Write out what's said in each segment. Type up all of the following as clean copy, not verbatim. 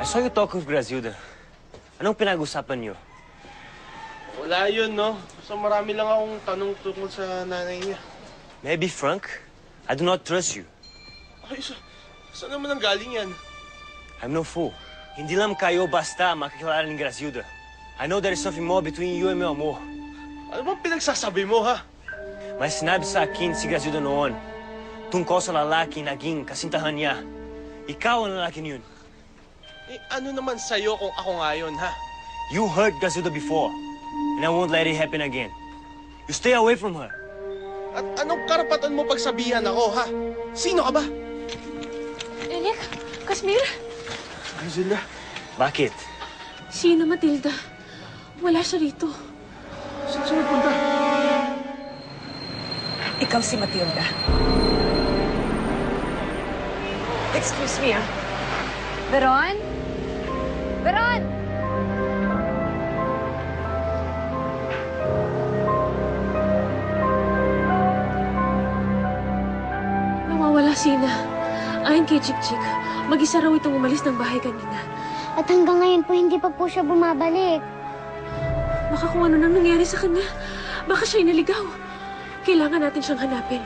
I saw you talk with Grazilda. Anong pinag-usapan niyo? Wala yun, no? So marami lang akong tanong tungkol sa nanay niya. Maybe Frank? I do not trust you. Ay, saan naman ang galing yan? I'm no fool. Hindi lang kayo basta makikilala ni Grazilda. I know there is something more between you and meu amor. Ano bang pinagsasabi mo, ha? May sinabi sa akin si Grazilda noon tungkol sa lalaki naging kasintahan niya. Ikaw ang lalaki niyon. Eh, ano naman sa'yo kung ako nga yun, ha? You hurt Grazilda before, and I won't let it happen again. You stay away from her. At anong karapatan mo pagsabihan ako, ha? Sino ka ba? Eric, Kasmir, Grazilda? Bakit? sino Matilda? Wala siya rito. Saan siya nagpunta? Ikaw si Matilda. Excuse me, ah. Veron? Veron! Nawawala sina. Ayon kay Chik-Chik, mag-isa raw itong umalis ng bahay kanina. At hanggang ngayon po, hindi pa po siya bumabalik. Baka kung ano nang nangyari sa kanya. Baka siya'y naligaw. Kailangan natin siyang hanapin.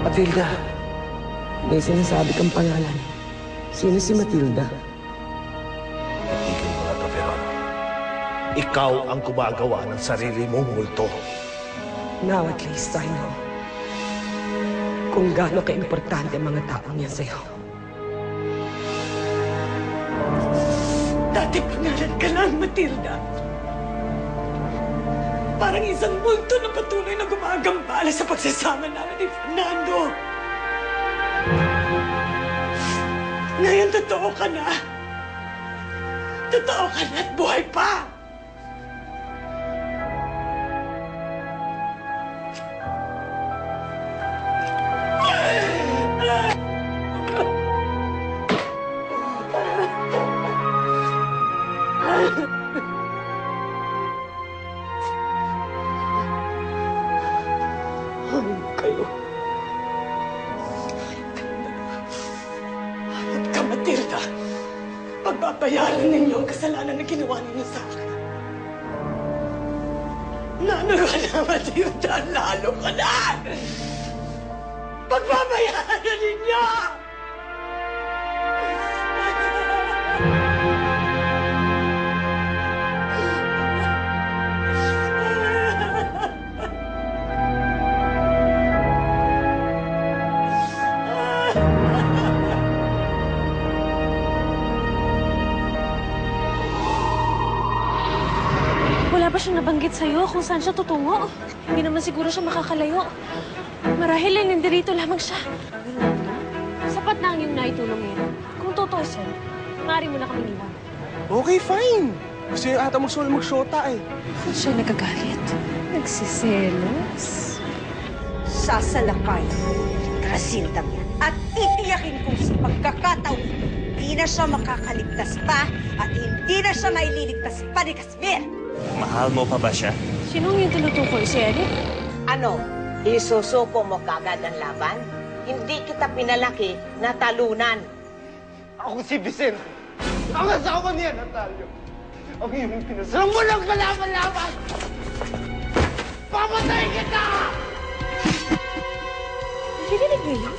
Matilda, may sinasabi kang pangalan. Sino si Matilda? Itigil mo na to, Veron. Ikaw ang gumagawa ng sarili mong multo. Now at least I know kung gaano ka-importante ang mga taong yan sa'yo. Dati pangalan ka lang, Matilda. Parang isang multo na patuloy na gumagambala sa pagsasama namin ni Fernando. Ngayon, totoo ka na. Totoo ka na at buhay pa. Kayo. At ka, Matilda, pagbabayaran ninyo ang kasalanan na ginawa ninyo sa akin. Nano ka na, Matilda, lalo ka na! Pagbabayaran ninyo! Wala ba siyang nabanggit sa'yo kung saan siya tutungo? Hindi naman siguro siya makakalayo. Marahil ay nandirito lamang siya. Sapat na ang iyong naitulong ngayon. Kung totoo siya, maaari mo na kami niwan. Okay, fine. Gusto niya ata magshota eh. Siya nagagalit. Nagsiselos. Sasalakay Gracildang yan. At itiyakin kung sa pagkakataon, hindi na siya makakaligtas pa at hindi na siya maililigtas pa ni Kasmir. Mahal mo pa ba siya? Sinong yung tinutukoy? Si Eric? Ano, isusuko mo kagad ang laban? Hindi kita pinalaki na talunan. Ako si Vicente. Ang asawa niya, Natalio. Ang iyong pinasarang mo lang kalaban-laban! Papatay kita! Narinig niyo yun?